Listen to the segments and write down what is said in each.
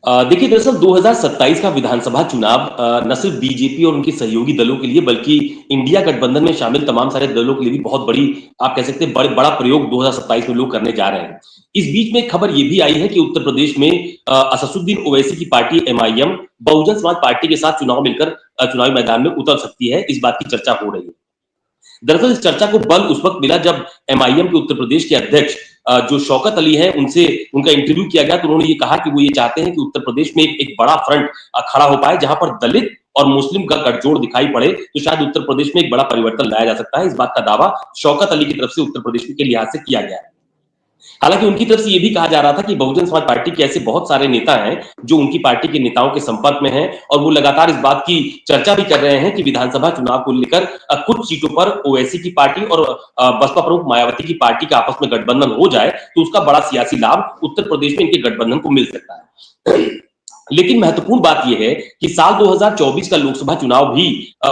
देखिए दरअसल 2027 का विधानसभा चुनाव न सिर्फ बीजेपी और उनके सहयोगी दलों के लिए बल्कि इंडिया गठबंधन में शामिल तमाम सारे दलों के लिए भी बहुत बड़ी आप कह सकते हैं बड़ा प्रयोग 2027 में लोग करने जा रहे हैं। इस बीच में एक खबर ये भी आई है कि उत्तर प्रदेश में असदुद्दीन ओवैसी की party MIM Bahujan Samaj party के साथ चुनाव मिलकर चुनावी मैदान में उतर सकती है। इस बात की चर्चा हो रही है। दरअसल इस चर्चा को बल उस वक्त मिला जब एमआईएम के उत्तर प्रदेश के अध्यक्ष जो शौकत अली हैं उनसे उनका इंटरव्यू किया गया तो उन्होंने ये कहा कि वो ये चाहते हैं कि उत्तर प्रदेश में एक बड़ा फ्रंट खड़ा हो पाए जहां पर दलित और मुस्लिम का गठजोड़ दिखाई पड़े तो शायद उत्तर प्रदेश में एक बड़ा परिवर्तन लाया जा सकता है। इस बात का दावा शौकत अली की तरफ से उत्तर प्रदेश के लिहाज से किया गया है। हालांकि उनकी तरफ से यह भी कहा जा रहा था कि बहुजन समाज पार्टी के ऐसे बहुत सारे नेता हैं जो उनकी पार्टी के नेताओं के संपर्क में हैं और वो लगातार इस बात की चर्चा भी कर रहे हैं कि विधानसभा चुनाव को लेकर कुछ सीटों पर ओवैसी की पार्टी और बसपा प्रमुख मायावती की पार्टी का आपस में गठबंधन हो जाए तो उसका बड़ा सियासी लाभ उत्तर प्रदेश में इनके गठबंधन को मिल सकता है। लेकिन महत्वपूर्ण बात यह है कि साल 2024 का लोकसभा चुनाव भी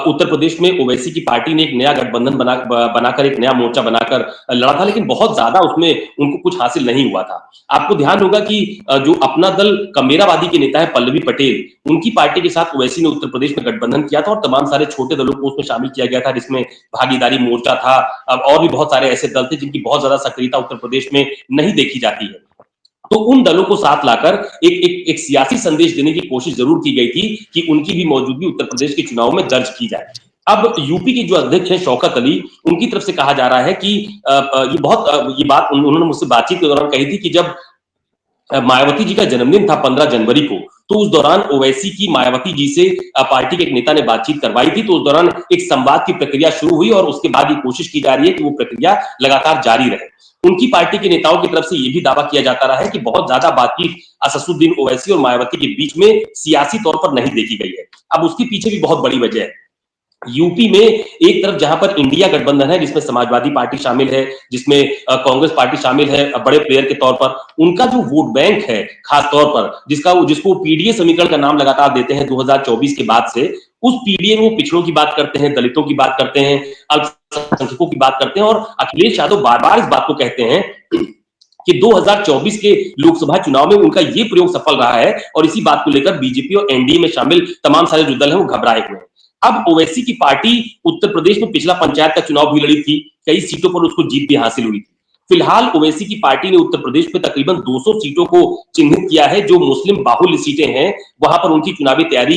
उत्तर प्रदेश में ओवैसी की पार्टी ने एक नया गठबंधन बनाकर एक नया मोर्चा बनाकर लड़ा था, लेकिन बहुत ज्यादा उसमें उनको कुछ हासिल नहीं हुआ था। आपको ध्यान होगा कि जो अपना दल कमेरावादी के नेता है पल्लवी पटेल, उनकी पार्टी के साथ ओवैसी ने उत्तर प्रदेश में गठबंधन किया था और तमाम सारे छोटे दलों को उसमें शामिल किया गया था, जिसमें भागीदारी मोर्चा था और भी बहुत सारे ऐसे दल थे जिनकी बहुत ज्यादा सक्रियता उत्तर प्रदेश में नहीं देखी जाती है। तो उन दलों को साथ लाकर एक सियासी संदेश देने की कोशिश जरूर की गई थी कि उनकी भी मौजूदगी उत्तर प्रदेश के चुनाव में दर्ज की जाए। अब यूपी के जो अध्यक्ष हैं शौकत अली, उनकी तरफ से कहा जा रहा है कि ये बात उन्होंने मुझसे बातचीत के दौरान कही थी कि जब मायावती जी का जन्मदिन था 15 जनवरी को, तो उस दौरान ओवैसी की मायावती जी से पार्टी के एक नेता ने बातचीत करवाई थी। तो उस दौरान एक संवाद की प्रक्रिया शुरू हुई और उसके बाद ये कोशिश की जा रही है कि वो प्रक्रिया लगातार जारी रहे। उनकी पार्टी के नेताओं की तरफ से यह भी दावा किया जाता रहा है कि बहुत ज्यादा बातचीत असदुद्दीन ओवैसी और मायावती के बीच में सियासी तौर पर नहीं देखी गई है। अब उसके पीछे भी बहुत बड़ी वजह है। यूपी में एक तरफ जहां पर इंडिया गठबंधन है जिसमें समाजवादी पार्टी शामिल है, जिसमें कांग्रेस पार्टी शामिल है बड़े प्लेयर के तौर पर, उनका जो वोट बैंक है खास तौर पर जिसको पीडीए समीकरण का नाम लगातार देते हैं 2024 के बाद से, उस पीडीए में वो पिछड़ों की बात करते हैं, दलितों की बात करते हैं, अल्पसंख्यकों की बात करते हैं और अखिलेश यादव बार बार इस बात को कहते हैं कि 2024 के लोकसभा चुनाव में उनका ये प्रयोग सफल रहा है और इसी बात को लेकर बीजेपी और एनडीए में शामिल तमाम सारे जो दल हैं वो घबराए हुए हैं। अब ओवैसी की पार्टी उत्तर प्रदेश में पिछला पंचायत का चुनाव भी लड़ी थी, कई सीटों पर उसको जीत भी हासिल हुई थी। फिलहाल ओवैसी की पार्टी ने उत्तर प्रदेश में तकरीबन 200 सीटों को चिन्हित किया है जो मुस्लिम बाहुल्य सीटें हैं, वहां पर उनकी चुनावी तैयारी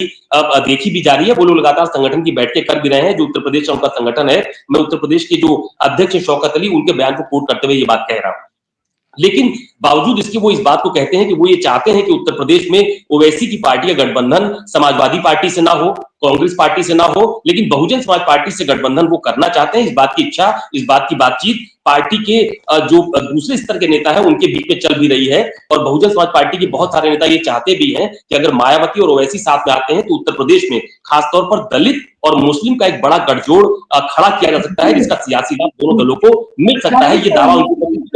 देखी भी जा रही है। वो लोग लगातार संगठन की बैठकें कर भी रहे हैं। जो उत्तर प्रदेश का उनका संगठन है, मैं उत्तर प्रदेश के जो अध्यक्ष है शौकत अली, उनके बयान को कोट करते हुए ये बात कह रहा हूं। लेकिन बावजूद इसके वो इस बात को कहते हैं कि वो ये चाहते हैं कि उत्तर प्रदेश में ओवैसी की पार्टी का गठबंधन समाजवादी पार्टी से ना हो, कांग्रेस पार्टी से ना हो, लेकिन बहुजन समाज पार्टी से गठबंधन वो करना चाहते हैं। इस बात की इच्छा, इस बात की बातचीत पार्टी के जो दूसरे स्तर के नेता है उनके बीच में चल भी रही है और बहुजन समाज पार्टी के बहुत सारे नेता ये चाहते भी हैं कि अगर मायावती और ओवैसी साथ में आते हैं तो उत्तर प्रदेश में खासतौर पर दलित और मुस्लिम का एक बड़ा गठजोड़ खड़ा किया जा सकता है जिसका सियासी लाभ दोनों दलों को मिल सकता है। ये दावा उनकी